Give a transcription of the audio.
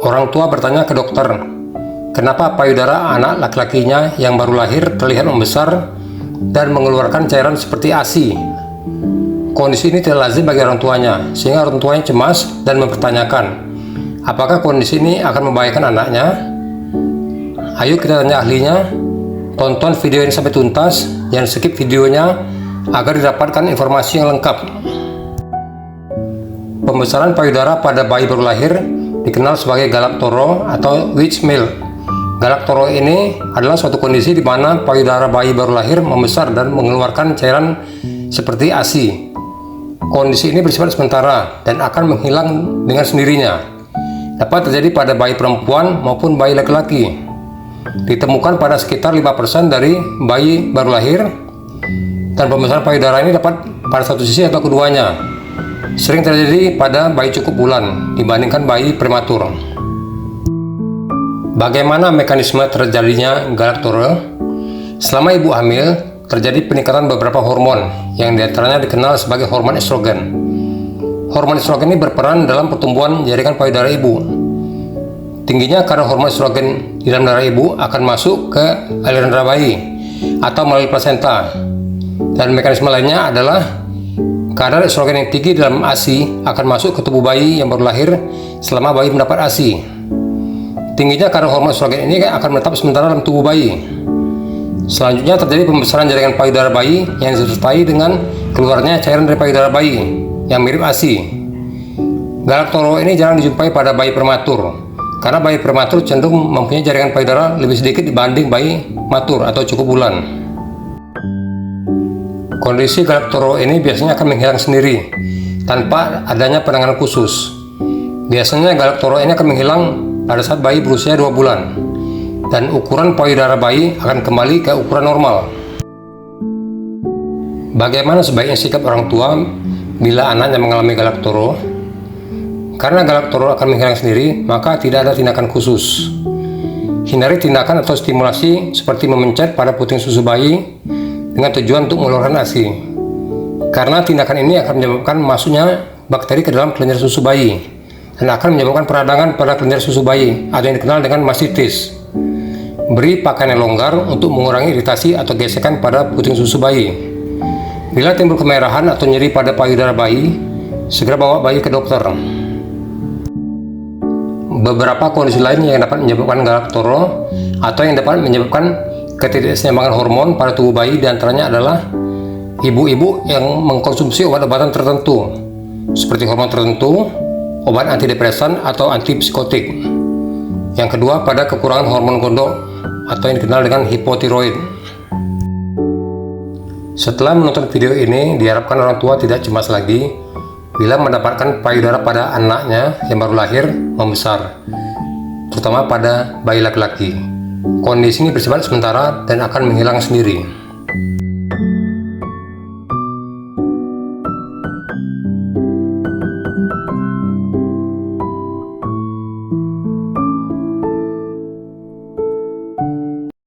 Orang tua bertanya ke dokter, kenapa payudara anak laki-lakinya yang baru lahir terlihat membesar dan mengeluarkan cairan seperti ASI. Kondisi ini tidak lazim bagi orang tuanya, sehingga orang tuanya cemas dan mempertanyakan, apakah kondisi ini akan membahayakan anaknya? Ayo kita tanya ahlinya. Tonton video ini sampai tuntas, jangan skip videonya agar didapatkan informasi yang lengkap. Pembesaran payudara pada bayi baru lahir dikenal sebagai galaktoro atau Weech milk. Galaktoro ini adalah suatu kondisi di mana payudara bayi baru lahir membesar dan mengeluarkan cairan seperti ASI. Kondisi ini bersifat sementara dan akan menghilang dengan sendirinya. Dapat terjadi pada bayi perempuan maupun bayi laki-laki. Ditemukan pada sekitar 5% dari bayi baru lahir, dan pembesaran payudara ini dapat pada satu sisi atau keduanya. Sering terjadi pada bayi cukup bulan dibandingkan bayi prematur. Bagaimana mekanisme terjadinya galaktoro? Selama ibu hamil, terjadi peningkatan beberapa hormon yang diantaranya dikenal sebagai hormon estrogen. Hormon estrogen ini berperan dalam pertumbuhan jaringan payudara ibu. Tingginya kadar hormon estrogen di dalam darah ibu akan masuk ke aliran darah bayi atau melalui plasenta. Dan mekanisme lainnya adalah kadar estrogen yang tinggi dalam ASI akan masuk ke tubuh bayi yang baru lahir selama bayi mendapat ASI. Tingginya kadar hormon estrogen ini akan menetap sementara dalam tubuh bayi. Selanjutnya terjadi pembesaran jaringan payudara bayi yang disertai dengan keluarnya cairan dari payudara bayi yang mirip ASI. Galaktoro ini jarang dijumpai pada bayi prematur, karena bayi prematur cenderung mempunyai jaringan payudara lebih sedikit dibanding bayi matur atau cukup bulan. Kondisi galaktoro ini biasanya akan menghilang sendiri tanpa adanya penanganan khusus. Biasanya galaktoro ini akan menghilang pada saat bayi berusia 2 bulan dan ukuran payudara bayi akan kembali ke ukuran normal. Bagaimana sebaiknya sikap orang tua bila anaknya mengalami galaktoro? Karena galaktoro akan menghilang sendiri, maka tidak ada tindakan khusus. Hindari tindakan atau stimulasi seperti memencet pada puting susu bayi dengan tujuan untuk mengeluarkan ASI. Karena tindakan ini akan menyebabkan masuknya bakteri ke dalam kelenjar susu bayi dan akan menyebabkan peradangan pada kelenjar susu bayi atau yang dikenal dengan mastitis. Beri pakaian yang longgar untuk mengurangi iritasi atau gesekan pada puting susu bayi. Bila timbul kemerahan atau nyeri pada payudara bayi, segera bawa bayi ke dokter. Beberapa kondisi lain yang dapat menyebabkan galaktoro atau yang dapat menyebabkan ketidakseimbangan hormon pada tubuh bayi diantaranya adalah ibu-ibu yang mengkonsumsi obat-obatan tertentu seperti hormon tertentu, obat antidepresan atau antipsikotik. Yang kedua, pada kekurangan hormon gondok atau yang dikenal dengan hipotiroid. Setelah menonton video ini, diharapkan orang tua tidak cemas lagi bila mendapatkan payudara pada anaknya yang baru lahir membesar, terutama pada bayi laki-laki. Kondisi ini bersifat sementara dan akan menghilang sendiri.